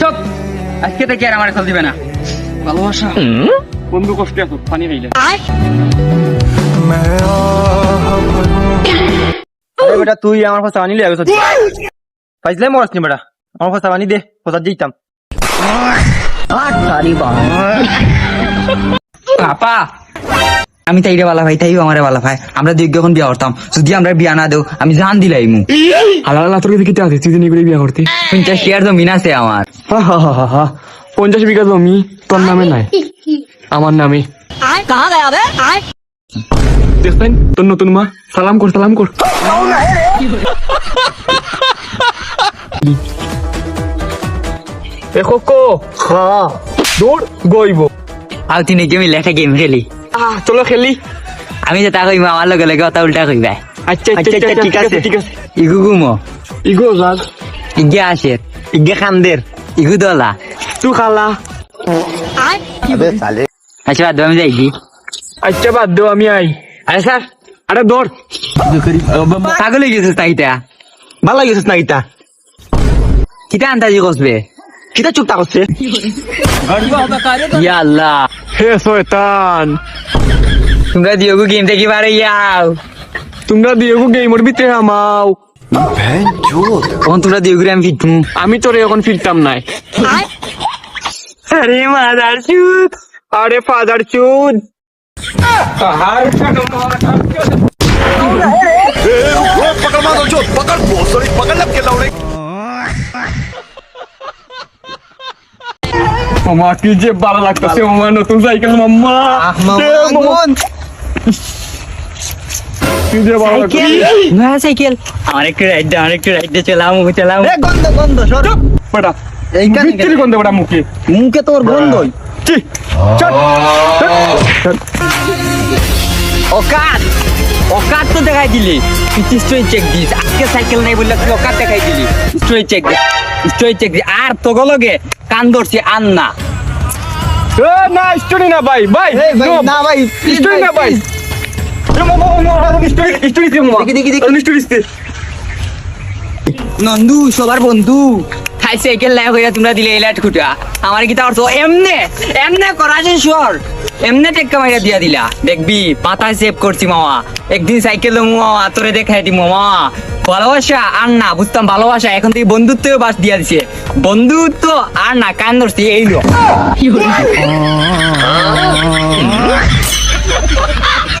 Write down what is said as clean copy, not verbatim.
চুপ, আজকে থেকে আর আমার খোঁজ দিবে না। ভালোবাসা বন্ধু কষ্টে আছো, পানি খাইলে। আরে বেটা তুই আমার কথা আনিলে আগে পাইছিলে মরস নি বেটা, আমার কথা আনি দে, কোথা দিতাম। পাপা আমি তাইরে বালা ভাই, তাইও আমারে বালা ভাই, আমরা দুই যখন বিয়া করতাম, যদি আমরা বিয়া না দেও আমি জান দিলাই মু। হালাল না তোর কিতে আছে তুই করে বিয়া করতে? 50 শেয়ার জমিন আছে আমার। 50 বিঘা জমি তোর নামে নাই, আমার নামে। দেখছেন তোর নতুন মা, সালাম কর সালাম কর। দেখো কো দৌড় গইব। আর তিনি গেম লেখা গেম খেলি, চলো খেলি। আমি যেটা কইম আমার লগে লগে কথা উল্টা কইবা। আচ্ছা আচ্ছা ঠিক আছে ঠিক আছে। ইগু গুমো, ইগো যাক, ইগে আসে, ইগে খানদের ইগু দলা। তুই খালা। আচ্ছা বাদ দাও, আমি যাইছি। আচ্ছা বাদ দেও, আমি আই। আরে স্যার, আরে দৌড়। পাগল হয়ে গেছিস তাইটা, ভাল লাগিস না ইটা, কিটা আন্দাজি কসবে। কিটা চুপটা করছে। ইয়া আল্লাহ, হে শয়তান, তোমরা দিওগু গেম থেকে বারে যাও। তোমরা দিয়ে গেমের ভিতরে আমাও। তখন তোমরা দিওগুরে আমি ফিটু। আমি তোরে এখন ফিরতাম নাই। আরে মাদার চুত, আরে ফাদার চুদ। মামা কি যে ভালো লাগতেছে মামা, নতুন সাইকেল মাম্মা। কি যে ভালো লাগতেছে। সাইকেল আমার একটু রাইড দে, আমার একটু রাইড দে, চালাও চালাও। গন্ধ গন্ধ সর বেটা বিচ্ছিরি গন্ধ বেটা মুখে। মুখে তোর গন্ধই। কি চল অকাত অকাত তো দেখাই দিলি, স্টোরি চেক দিস। আজকে সাইকেল নাই বললে তুই অকাত দেখাই দিলি। স্টোরি চেক দে, স্টোরি চেক দি। আর তোকে লগে কান ধরছি আন না। এ না স্টোরি না ভাই, ভাই না ভাই স্টোরি না ভাই। এ মামা স্টোরি স্টোরি দে মামা, দেখি স্টোরি দে। নন্দু সবার বন্ধু, হাই সাইকেল নাই হইয়া তোমরা দিলে এলাট খুঁটা। আমার কি তার তো এমনে এমনে করা যায় সর, এমনে টেক্কা মাইরা দিয়া দিলা। দেখবি পাতা সেভ করছি মামা, একদিন সাইকেল দমু মামা, তোরে দেখাই দি মামা। ভালোবাসা আর না বুঝতাম, ভালোবাসা এখন থেকে বন্ধুত্বেও বাস দিয়া দিছে। বন্ধুত্ব আর না, কান ধরছি এই লো।